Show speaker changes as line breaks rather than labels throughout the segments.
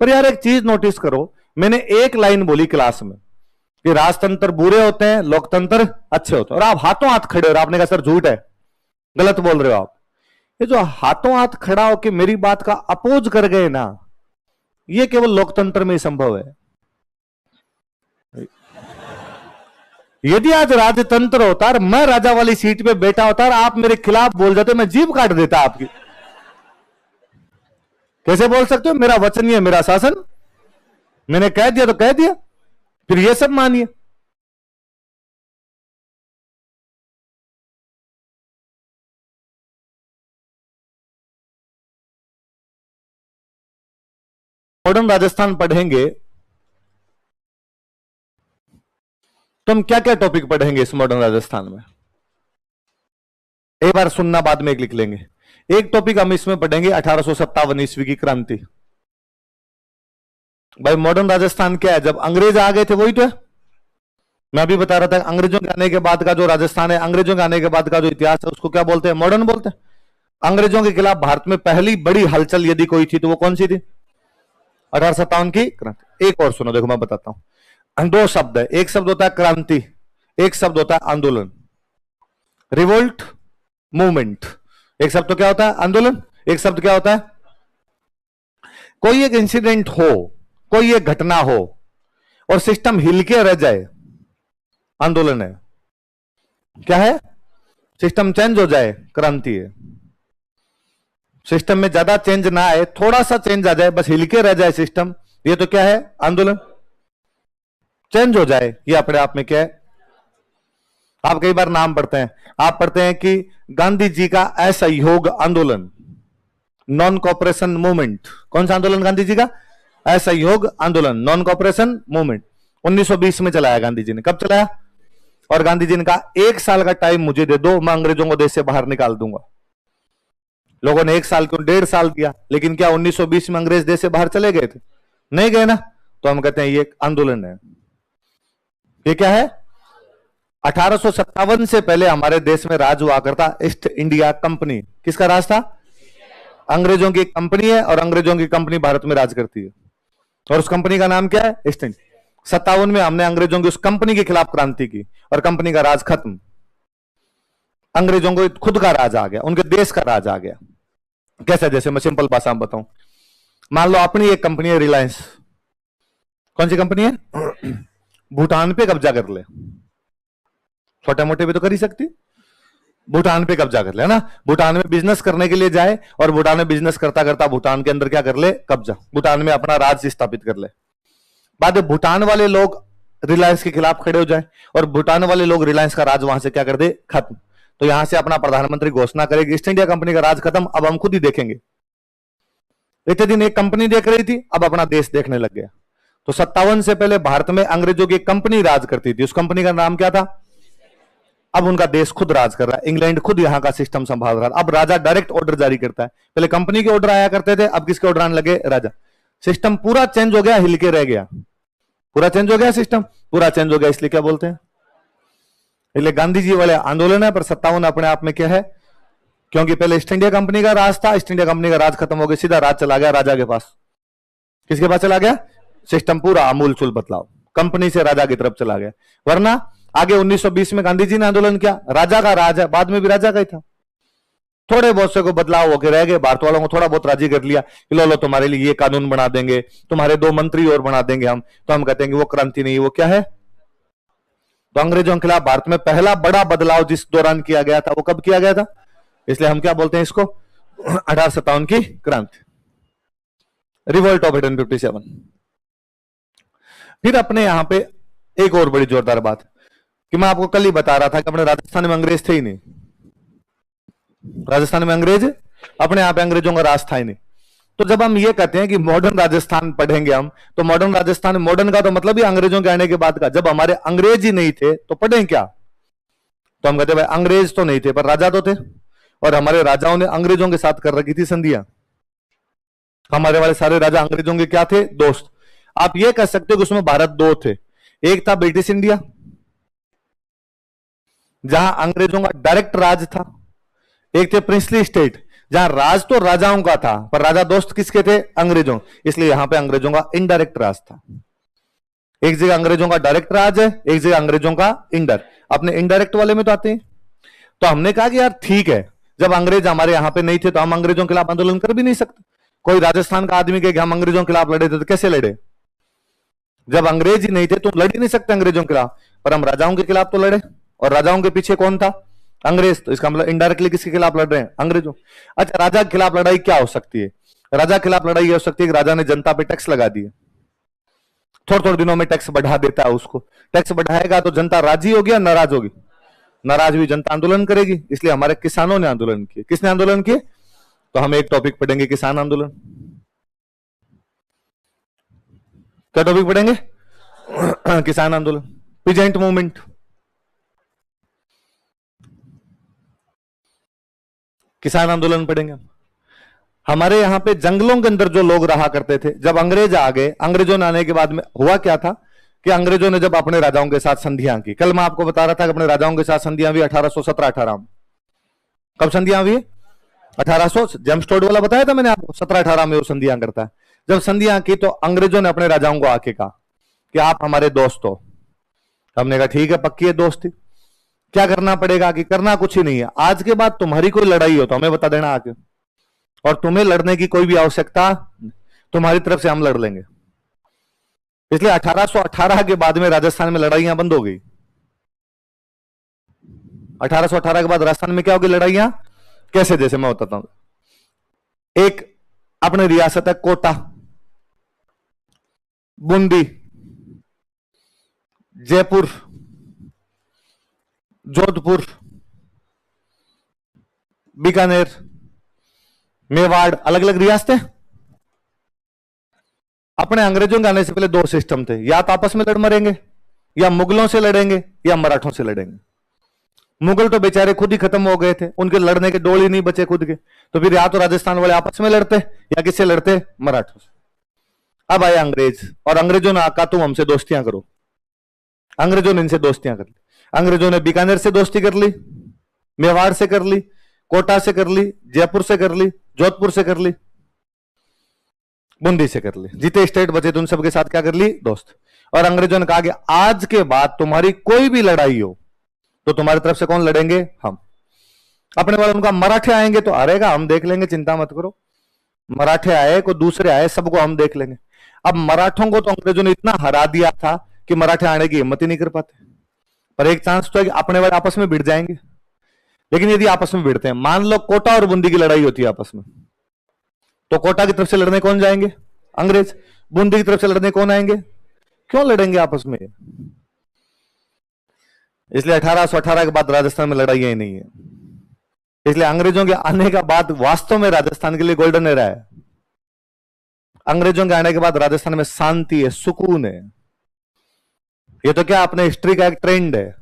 पर यार एक चीज नोटिस करो, मैंने एक लाइन बोली क्लास में कि राजतंत्र बुरे होते हैं, लोकतंत्र अच्छे होते हैं, और आप हाथों हाथ खड़े हो, आपने कहा सर झूठ है, गलत बोल रहे हो आप। ये जो हाथों हाथ खड़ा होकर मेरी बात का अपोज कर गए ना, ये केवल लोकतंत्र में ही संभव है। यदि आज राजतंत्र होता और मैं राजा वाली सीट पे बैठा होता और आप मेरे खिलाफ बोल जाते, मैं जीभ काट देता आपकी। कैसे बोल सकते हो? मेरा वचन ही है मेरा शासन, मैंने कह दिया तो कह दिया, फिर ये सब मानिए। मॉडर्न राजस्थान पढ़ेंगे तो हम क्या क्या टॉपिक पढ़ेंगे इस मॉडर्न राजस्थान में? एक बार सुनना, बाद में एक लिख लेंगे। एक टॉपिक हम इसमें पढ़ेंगे 1857 ईस्वी की क्रांति। भाई मॉडर्न राजस्थान क्या है? जब अंग्रेज आ गए थे वही तो है। मैं अभी बता रहा था अंग्रेजों के आने के बाद का जो राजस्थान है, अंग्रेजों के आने के बाद का जो इतिहास है, उसको क्या बोलते हैं? मॉडर्न बोलते हैं। अंग्रेजों के खिलाफ भारत में पहली बड़ी हलचल यदि कोई थी तो वो कौन सी थी? 1857 की क्रांति। एक और सुनो, देखो मैं बताता हूं। दो शब्द है, एक शब्द होता है क्रांति, एक शब्द होता है आंदोलन, रिवोल्ट, मूवमेंट। एक शब्द तो क्या होता है? आंदोलन। एक शब्द क्या होता है? कोई एक इंसिडेंट हो, कोई एक घटना हो और सिस्टम हिल के रह जाए, आंदोलन है। क्या है? सिस्टम चेंज हो जाए, क्रांति है। सिस्टम में ज्यादा चेंज ना आए, थोड़ा सा चेंज आ जाए, बस हिल के रह जाए सिस्टम, ये तो क्या है? आंदोलन। चेंज हो जाए, ये अपने आप में क्या है? आप कई बार नाम पढ़ते हैं, आप पढ़ते हैं कि गांधी जी का असहयोग आंदोलन, नॉन कॉपरेशन मूवमेंट। कौन सा आंदोलन? गांधी जी का असहयोग आंदोलन, नॉन कॉपरेशन मूवमेंट। 1920 में चलाया गांधी जी ने। कब चलाया? और गांधी जी ने कहा 1 साल का टाइम मुझे दे दो, मैं अंग्रेजों को देश से बाहर निकाल दूंगा। लोगों ने 1 साल क्यों, 1.5 साल दिया, लेकिन क्या 1920 में अंग्रेज देश से बाहर चले गए थे? नहीं गए ना। तो हम कहते हैं ये आंदोलन है। ये क्या है? 1857 से पहले हमारे देश में राज हुआ करता ईस्ट इंडिया कंपनी। किसका राज था? अंग्रेजों की कंपनी है, और अंग्रेजों की कंपनी भारत में राज करती है, और उस कंपनी का नाम क्या है? East India. 57 में हमने अंग्रेजों की उस कंपनी के खिलाफ क्रांति की, और कंपनी का राज खत्म। अंग्रेजों को खुद का राज आ गया, उनके देश का राज आ गया। कैसे? जैसे मैं सिंपल भाषा में बताऊं, मान लो अपनी एक कंपनी है रिलायंस। कौन सी कंपनी है? भूटान पे कब्जा कर ले, छोटे मोटे भी तो कर ही सकती। भूटान पे कब्जा कर ले ना, भूटान में बिजनेस करने के लिए जाए, और भूटान में बिजनेस करता करता भूटान के अंदर क्या कर ले? कब्जा। भूटान में अपना राज स्थापित कर ले। बाद में भूटान वाले लोग रिलायंस के खिलाफ खड़े हो जाए, और भूटान वाले लोग रिलायंस का राज वहां से क्या कर दे? खत्म। तो यहां से अपना प्रधानमंत्री घोषणा करेगी ईस्ट इंडिया कंपनी का राज खत्म, अब हम खुद ही देखेंगे। इतने दिन एक कंपनी देख रही थी, अब अपना देश देखने लग गया। तो 57 से पहले भारत में अंग्रेजों की कंपनी राज करती थी, उस कंपनी का नाम क्या था? अब उनका देश खुद राज कर रहा है, इंग्लैंड खुद यहां का सिस्टम संभाल रहा है। अब राजा डायरेक्ट ऑर्डर जारी करता है, पहले कंपनी के ऑर्डर आया करते थे, अब किसके ऑर्डर आने लगे? राजा। सिस्टम पूरा चेंज हो गया, हिल के रह गया। पूरा चेंज हो गया, सिस्टम पूरा चेंज हो गया, इसलिए क्या बोलते हैं? इसलिए गांधी जी वाले आंदोलन है, पर 57 अपने आप में क्या है? क्योंकि पहले ईस्ट इंडिया कंपनी का राज था, ईस्ट इंडिया कंपनी का राज खत्म हो गया, सीधा राज चला गया राजा के पास। किसके पास चला गया? सिस्टम पूरा आमूल चूल बदलाव, कंपनी से राजा की तरफ चला गया। वरना आगे 1920 में गांधी जी ने आंदोलन किया, राजा का राज है, बाद में भी राजा का ही था। थोड़े बहुत से को बदलाव होकर रह गए, भारत वालों को थोड़ा बहुत राजी कर लिया कि लो तुम्हारे लिए ये कानून बना देंगे, तुम्हारे 2 मंत्री और बना देंगे हम। तो हम कहते हैं कि वो क्रांति नहीं, वो क्या है? तो अंग्रेजों के खिलाफ भारत में पहला बड़ा बदलाव जिस दौरान किया गया था, वो कब किया गया था? इसलिए हम क्या बोलते हैं इसको? 1857 की क्रांति, रिवोल्ट ऑफ 1857। फिर अपने यहां पे एक और बड़ी जोरदार बात कि मैं आपको कल ही बता रहा था कि अपने राजस्थान में अंग्रेज थे ही नहीं। राजस्थान में अंग्रेज, अपने यहां पे अंग्रेजों का राज था ही नहीं। तो जब हम ये कहते हैं कि मॉडर्न राजस्थान पढ़ेंगे हम, तो मॉडर्न राजस्थान, मॉडर्न का तो मतलब ही अंग्रेजों के आने के बाद का। जब हमारे अंग्रेज ही नहीं थे तो पढ़ें क्या? तो हम कहते हैं भाई अंग्रेज तो नहीं थे पर राजा तो थे, और हमारे राजाओं ने अंग्रेजों के साथ कर रखी थी संधियां। हमारे वाले सारे राजा अंग्रेजों के क्या थे? दोस्त। आप ये कह सकते हो कि उसमें भारत 2 थे, एक था ब्रिटिश इंडिया जहां अंग्रेजों का डायरेक्ट राज था, एक थे प्रिंसली स्टेट जहां राज तो राजाओं का था, पर राजा दोस्त किसके थे? अंग्रेजों। इसलिए यहां पे अंग्रेजों का इनडायरेक्ट राज था। एक जगह अंग्रेजों का डायरेक्ट राज है, एक जगह अंग्रेजों का इनडायरेक्ट। अपने इनडायरेक्ट वाले में तो आते हैं। तो हमने कहा कि यार ठीक है, जब अंग्रेज हमारे यहां पे नहीं थे तो हम अंग्रेजों के खिलाफ आंदोलन कर भी नहीं सकते। कोई राजस्थान का आदमी के हम अंग्रेजों के खिलाफ लड़े थे तो कैसे लड़े? जब अंग्रेज ही नहीं थे तो लड़ ही नहीं सकते अंग्रेजों के खिलाफ। पर हम राजाओं के खिलाफ तो लड़े, और राजाओं के पीछे कौन था? अंग्रेज। तो इसका मतलब इनडायरेक्टली किसके खिलाफ लड़ रहे हैं? अंग्रेजों। अच्छा, राजा के खिलाफ लड़ाई क्या हो सकती है? राजा के खिलाफ लड़ाई हो सकती है कि राजा ने जनता पे टैक्स लगा दिए, थोड़े थोड़े दिनों में टैक्स बढ़ा देता है उसको। टैक्स बढ़ाएगा तो जनता राजी होगी या नाराज होगी? नाराज हुई जनता आंदोलन करेगी। इसलिए हमारे किसानों ने आंदोलन किए। किसने आंदोलन किए? तो हम एक टॉपिक पढ़ेंगे, किसान आंदोलन। क्या टॉपिक पढ़ेंगे? किसान आंदोलन, पीजेंट मूवमेंट। किसान आंदोलन पढ़ेंगे। हमारे यहां पे जंगलों के अंदर जो लोग रहा करते थे, जब अंग्रेज आ गए, अंग्रेजों ने आने के बाद में हुआ क्या था कि अंग्रेजों ने जब अपने राजाओं के साथ संधियां की, कल मैं आपको बता रहा था कि अपने राजाओं के साथ संधियां हुई 1817-18 में। कब संधियां हुई? 1800। जेम्स टोड वाला बताया था मैंने आपको, 17-18 में वो संधियां करता है। जब संधियां की तो अंग्रेजों ने अपने राजाओं को आके कहा कि आप हमारे दोस्त हो। हमने कहा ठीक है, पक्की है दोस्ती। क्या करना पड़ेगा? कि करना कुछ ही नहीं है, आज के बाद तुम्हारी कोई लड़ाई हो तो हमें बता देना आके, और तुम्हें लड़ने की कोई भी आवश्यकता, तुम्हारी तरफ से हम लड़ लेंगे। इसलिए 1818 के बाद में राजस्थान में लड़ाइयां बंद हो गई। 1818 के बाद राजस्थान में क्या होगी? लड़ाइयां। कैसे? जैसे मैं बताता हूं। एक अपनी रियासत है कोटा, बूंदी, जयपुर, जोधपुर, बीकानेर, मेवाड़, अलग अलग रियासतें। अपने अंग्रेजों के आने से पहले दो सिस्टम थे, या तो आपस में लड़ मरेंगे, या मुगलों से लड़ेंगे, या मराठों से लड़ेंगे। मुगल तो बेचारे खुद ही खत्म हो गए थे, उनके लड़ने के डोल ही नहीं बचे खुद के। तो फिर या तो राजस्थान वाले आपस में लड़ते, या किससे लड़ते? मराठों से। अब आए अंग्रेज, और अंग्रेजों ने आका तुम हमसे दोस्तियां करो। अंग्रेजों ने इनसे दोस्तियां कर ली। अंग्रेजों ने बीकानेर से दोस्ती कर ली, मेवाड़ से कर ली, कोटा से कर ली, जयपुर से कर ली, जोधपुर से कर ली, बूंदी से कर ली। जितने स्टेट बचे थे उन सबके साथ क्या कर ली? दोस्त। और अंग्रेजों ने कहा कि आज के बाद तुम्हारी कोई भी लड़ाई हो तो तुम्हारी तरफ से कौन लड़ेंगे? हम। अपने वाले उनका मराठे आएंगे तो हारेगा, हम देख लेंगे, चिंता मत करो। मराठे आए, कोई दूसरे आए, सबको हम देख लेंगे। अब मराठों को तो अंग्रेजों ने इतना हरा दिया था कि मराठे आने की हिम्मत ही नहीं कर पाते। पर एक चांस तो है कि अपने वाले आपस में भिड़ जाएंगे। लेकिन यदि आपस में भिड़ते हैं, मान लो कोटा और बूंदी की लड़ाई होती है आपस में, तो कोटा की तरफ से लड़ने कौन जाएंगे? अंग्रेज। बूंदी की तरफ से लड़ने कौन आएंगे? क्यों लड़ेंगे आपस में? इसलिए 1818 के बाद राजस्थान में लड़ाई ही नहीं है। इसलिए अंग्रेजों के आने का बाद वास्तव में राजस्थान के लिए गोल्डन एरा है। अंग्रेजों के आने के बाद राजस्थान में शांति है, सुकून है। ये तो क्या अपने हिस्ट्री का एक ट्रेंड है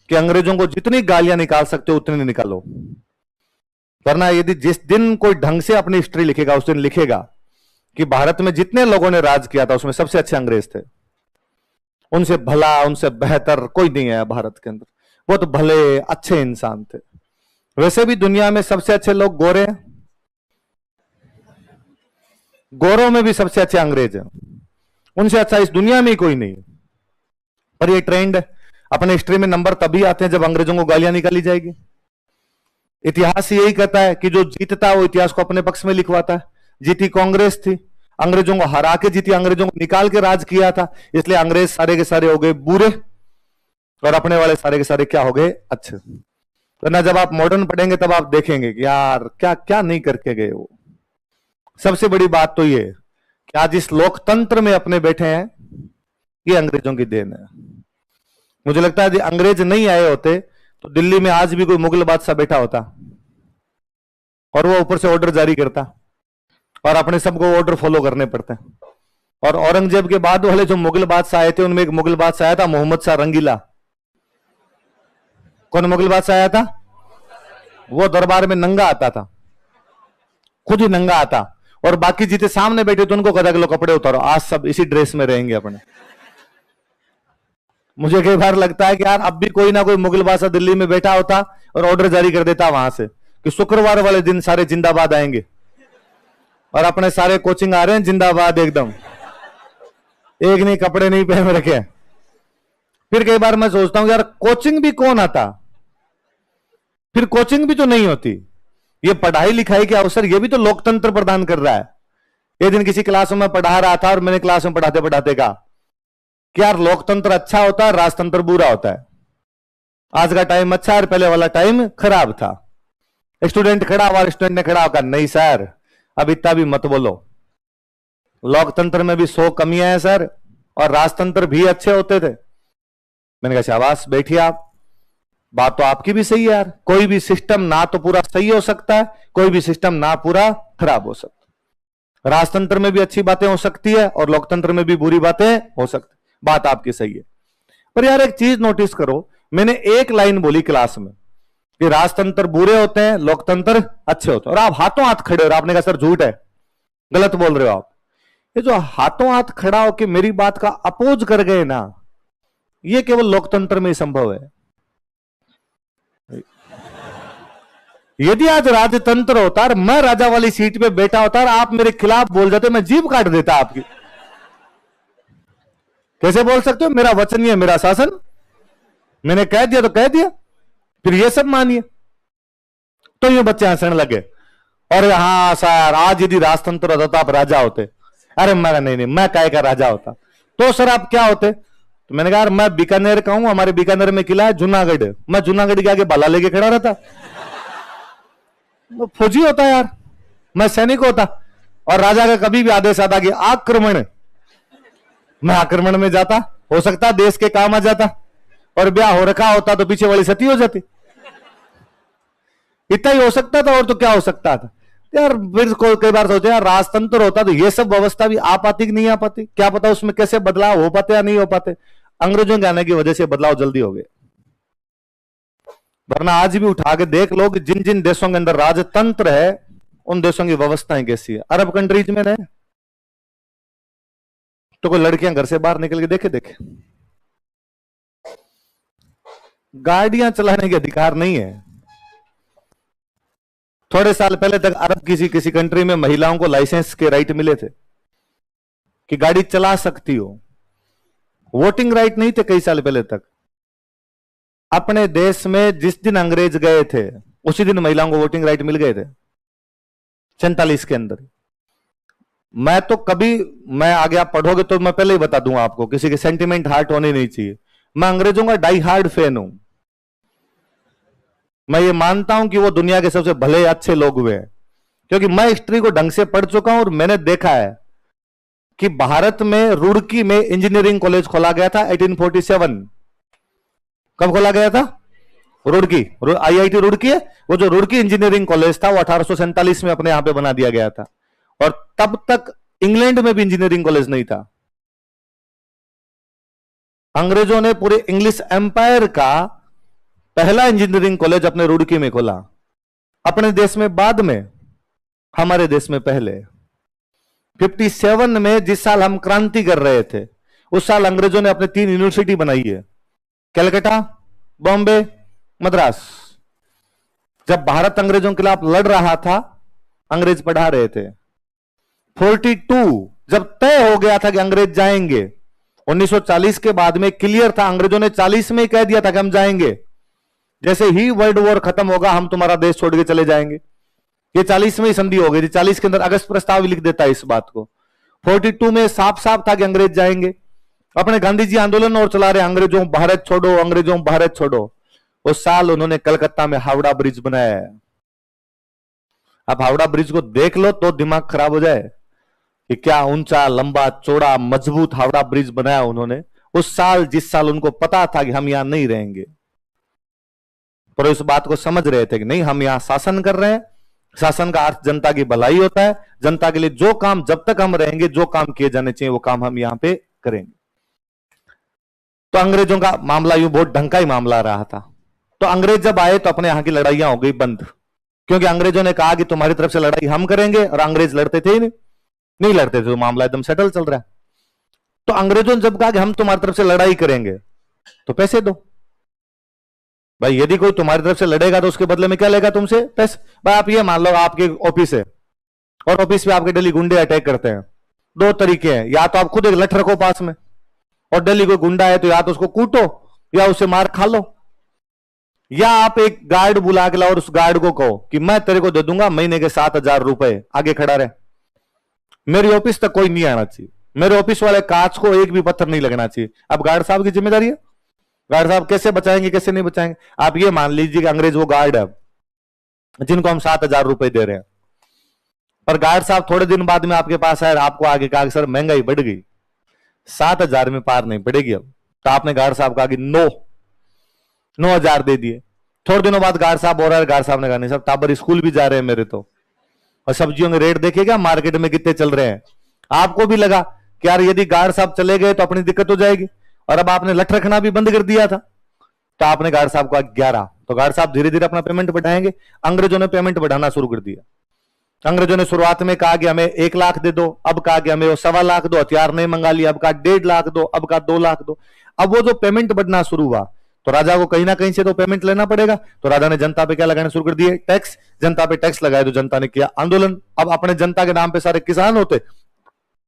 कि अंग्रेजों को जितनी गालियां निकाल सकते हो उतनी निकालो, वरना यदि जिस दिन कोई ढंग से अपनी हिस्ट्री लिखेगा उस दिन लिखेगा कि भारत में जितने लोगों ने राज किया था उसमें सबसे अच्छे अंग्रेज थे। उनसे भला, उनसे बेहतर कोई नहीं है भारत के अंदर। वो तो भले अच्छे इंसान थे। वैसे भी दुनिया में सबसे अच्छे लोग गोरे हैं, गोरों में भी सबसे अच्छे अंग्रेज हैं। उनसे अच्छा इस दुनिया में ही कोई नहीं है। पर ये ट्रेंड है, अपने हिस्ट्री में नंबर तभी आते हैं जब अंग्रेजों को गालियां निकाली जाएगी। इतिहास यही कहता है कि जो जीतता है वो इतिहास को अपने पक्ष में लिखवाता है। जीती कांग्रेस थी, अंग्रेजों को हरा के जीती, अंग्रेजों को निकाल के राज किया था, इसलिए अंग्रेज सारे के सारे हो गए बुरे और अपने वाले सारे के सारे क्या हो गए? अच्छे। वरना जब आप मॉडर्न पढ़ेंगे तब आप देखेंगे कि यार क्या क्या नहीं करके गए वो। सबसे बड़ी बात तो ये कि आज इस लोकतंत्र में अपने बैठे हैं, ये अंग्रेजों की देन है। मुझे लगता है यदि अंग्रेज नहीं आए होते तो दिल्ली में आज भी कोई मुगल बादशाह बैठा होता और वो ऊपर से ऑर्डर जारी करता, और अपने सबको ऑर्डर फॉलो करने पड़ते हैं। और औरंगजेब के बाद वाले जो मुगल बादशाह आए थे उनमें एक मुगल बादशाह आया था मोहम्मद शाह रंगीला। कौन मुगल बादशाह आया था? वो दरबार में नंगा आता था, खुद ही नंगा आता, और बाकी जितने सामने बैठे थे उनको कहता कि लो कपड़े उतारो, आज सब इसी ड्रेस में रहेंगे अपने। मुझे कई बार लगता है कि यार अब भी कोई ना कोई मुगल बादशाह दिल्ली में बैठा होता और ऑर्डर जारी कर देता वहां से कि शुक्रवार वाले दिन सारे जिंदाबाद आएंगे और अपने सारे कोचिंग आ रहे हैं जिंदाबाद एकदम, एक नहीं कपड़े नहीं पहन रखे। फिर कई बार मैं सोचता हूं यार कोचिंग भी कौन आता, फिर कोचिंग भी तो नहीं होती। ये पढ़ाई लिखाई के अवसर ये भी तो लोकतंत्र प्रदान कर रहा है। एक दिन किसी क्लास में पढ़ा रहा था और मैंने क्लास में पढ़ाते पढ़ाते कहा कि यार लोकतंत्र अच्छा होता है, राजतंत्र बुरा होता है। आज का टाइम अच्छा है, पहले वाला टाइम खराब था। स्टूडेंट खड़ा हुआ, स्टूडेंट ने खड़ा होकर नहीं सर अब इतना भी मत बोलो, लोकतंत्र में भी 100 कमियां हैं सर, और राजतंत्र भी अच्छे होते थे। मैंने कहा शाबाश बैठिए आप, बात तो आपकी भी सही है यार, कोई भी सिस्टम ना तो पूरा सही हो सकता है, कोई भी सिस्टम ना पूरा खराब हो सकता है। राजतंत्र में भी अच्छी बातें हो सकती है और लोकतंत्र में भी बुरी बातें हो सकती, बात आपकी सही है। पर यार एक चीज नोटिस करो, मैंने एक लाइन बोली क्लास में कि राजतंत्र बुरे होते हैं, लोकतंत्र अच्छे होते हैं, और आप हाथों हाथ खड़े हो, आपने कहा सर झूठ है, गलत बोल रहे हो आप। ये जो हाथों हाथ खड़ा होकर मेरी बात का अपोज कर गए ना, ये केवल लोकतंत्र में ही संभव है। यदि आज राजतंत्र होता और मैं राजा वाली सीट पे बैठा होता और आप मेरे खिलाफ बोल जाते, मैं जीभ काट देता आपकी। कैसे बोल सकते हो, मेरा वचन ही है मेरा शासन, मैंने कह दिया तो कह दिया, फिर ये सब मानिए। तो ये बच्चे हंसने लगे, और हाँ सर आज यदि राजतंत्र होता तो आप राजा होते। अरे मैं नहीं नहीं मैं काय का राजा होता, तो सर आप क्या होते? तो मैंने कहा मैं बीकानेर का हूं, हमारे बीकानेर में किला है जूनागढ़, मैं जूनागढ़ के आगे भाला लेके खड़ा रहता, फौजी होता यार, मैं सैनिक होता, और राजा का कभी भी आदेश आता कि आक्रमण, मैं आक्रमण में जाता, हो सकता देश के काम आ जाता, और ब्याह हो रखा होता तो पीछे वाली सती हो जाती। इतना ही हो सकता था, और तो क्या हो सकता था यार। फिर कई बार सोचे यार राजतंत्र होता तो ये सब व्यवस्था भी आ पाती कि नहीं आ पाती, क्या पता उसमें कैसे बदलाव हो पाते या नहीं हो पाते। अंग्रेजों के आने की वजह से बदलाव जल्दी हो गए, वरना आज भी उठा के देख लो कि जिन जिन देशों के अंदर राजतंत्र है उन देशों की व्यवस्थाएं कैसी है। अरब कंट्रीज में रहे तो कोई लड़कियां घर से बाहर निकल के देखे देखे, गाड़ियां चलाने के अधिकार नहीं है। थोड़े साल पहले तक अरब किसी कंट्री में महिलाओं को लाइसेंस के राइट मिले थे कि गाड़ी चला सकती हो, वोटिंग राइट नहीं थे कई साल पहले तक। अपने देश में जिस दिन अंग्रेज गए थे उसी दिन महिलाओं को वोटिंग राइट मिल गए थे 47 के अंदर। मैं तो कभी, मैं आगे आप पढ़ोगे तो मैं पहले ही बता दूंगा आपको, किसी के सेंटिमेंट हार्ट होने नहीं चाहिए। मैं अंग्रेजों का डाई हार्ड फैन हूं, मैं ये मानता हूं कि वो दुनिया के सबसे भले अच्छे लोग हुए हैं, क्योंकि मैं हिस्ट्री को ढंग से पढ़ चुका हूं और मैंने देखा है कि भारत में रुड़की में इंजीनियरिंग कॉलेज खोला गया था 1847। कब खोला गया था? रुड़की, आईआईटी रुड़की है, वो जो रुड़की इंजीनियरिंग कॉलेज था वो 1847 में अपने यहां पे बना दिया गया था, और तब तक इंग्लैंड में भी इंजीनियरिंग कॉलेज नहीं था। अंग्रेजों ने पूरे इंग्लिश एम्पायर का पहला इंजीनियरिंग कॉलेज अपने रुड़की में खोला, अपने देश में बाद में, हमारे देश में पहले। 57 में जिस साल हम क्रांति कर रहे थे उस साल अंग्रेजों ने अपने 3 यूनिवर्सिटी बनाई है, कलकत्ता, बॉम्बे, मद्रास। जब भारत अंग्रेजों के खिलाफ लड़ रहा था अंग्रेज पढ़ा रहे थे। 42 जब तय हो गया था कि अंग्रेज जाएंगे, 1940 के बाद में क्लियर था, अंग्रेजों ने 40 में ही कह दिया था कि हम जाएंगे, जैसे ही वर्ल्ड वॉर खत्म होगा हम तुम्हारा देश छोड़ के चले जाएंगे। ये 40 में ही संधि हो गई थी, 40 के अंदर अगस्त प्रस्ताव लिख देता है इस बात को। 42 में साफ साफ था कि अंग्रेज जाएंगे। अपने गांधी जी आंदोलन और चला रहे, अंग्रेजों भारत छोड़ो, अंग्रेजों भारत छोड़ो। उस साल उन्होंने कलकत्ता में हावड़ा ब्रिज बनाया है। अब हावड़ा ब्रिज को देख लो तो दिमाग खराब हो जाए कि क्या ऊंचा, लंबा, चौड़ा, मजबूत हावड़ा ब्रिज बनाया उन्होंने उस साल, जिस साल उनको पता था कि हम यहां नहीं रहेंगे। पर इस बात को समझ रहे थे कि नहीं, हम यहां शासन कर रहे हैं, शासन का अर्थ जनता की भलाई होता है, जनता के लिए जो काम जब तक हम रहेंगे, जो काम किए जाने चाहिए वो काम हम यहां पे करेंगे। तो अंग्रेजों का मामला यूं बहुत ढंग का ही मामला रहा था। तो अंग्रेज जब आए तो अपने यहां की लड़ाइयां हो गई बंद, क्योंकि अंग्रेजों ने कहा कि तुम्हारी तरफ से लड़ाई हम करेंगे, और अंग्रेज लड़ते थे ही नहीं लड़ते थे, तो मामला एकदम सेटल चल रहा है। तो अंग्रेजों ने जब कहा कि हम तुम्हारी तरफ से लड़ाई करेंगे तो पैसे दो, भाई यदि कोई तुम्हारी तरफ से लड़ेगा तो उसके बदले में क्या लेगा तुमसे? पैसे। भाई आप ये मान लो आपके ऑफिस है और ऑफिस में आपके डेली गुंडे अटैक करते हैं। दो तरीके हैं, या तो आप खुद एक लठ रखो पास में और डेली कोई गुंडा है तो या तो उसको कूटो या उससे मार खा लो, या आप एक गार्ड बुला के लाओ और उस गार्ड को कहो कि मैं तेरे को दे दूंगा महीने के 7,000 रुपए, आगे खड़ा रहे, मेरी ऑफिस तक कोई नहीं आना चाहिए, मेरे ऑफिस वाले कांच को एक भी पत्थर नहीं लगना चाहिए। अब गार्ड साहब की जिम्मेदारी है, गार्ड साहब कैसे बचाएंगे कैसे नहीं बचाएंगे। आप ये मान लीजिए कि अंग्रेज वो गार्ड है जिनको हम 7,000 रुपए दे रहे हैं, पर गार्ड साहब थोड़े दिन बाद में आपके पास आए, आपको आगे कहा कि सर महंगाई बढ़ गई, 7,000 में पार नहीं पड़ेगी अब, तो आपने गार्ड साहब कहा कि 9,000 दे दिए। थोड़े दिनों बाद गार्ड साहब हो रहा है, गार्ड साहब ने कहा नहीं साहब टाबर स्कूल भी जा रहे हैं मेरे तो, और सब्जियों के रेट देखेगा मार्केट में कितने चल रहे हैं। आपको भी लगा कि यार यदि गार्ड साहब चले गए तो अपनी दिक्कत हो जाएगी, और अब आपने लठ रखना भी बंद कर दिया था, तो आपने गार्ड साहब को 11, तो गार्ड साहब धीरे धीरे अपना पेमेंट बढ़ाएंगे। अंग्रेजों ने पेमेंट बढ़ाना शुरू कर दिया। अंग्रेजों ने शुरुआत में कहा कि हमें 1 लाख दे दो, अब कहा कि हमें 1.25 लाख दो, हथियार नहीं मंगा लिया, अब कहा 1.5 लाख दो, अब कहा 2 लाख दो। अब वो जो पेमेंट बढ़ना शुरू हुआ तो राजा को कहीं ना कहीं से तो पेमेंट लेना पड़ेगा, तो राजा ने जनता पे क्या लगाने शुरू कर दिए? टैक्स। जनता पे टैक्स लगाए तो जनता ने किया आंदोलन। अब अपने जनता के नाम पे सारे किसान होते,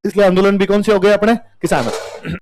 इसलिए आंदोलन भी कौन से हो गए? अपने किसान।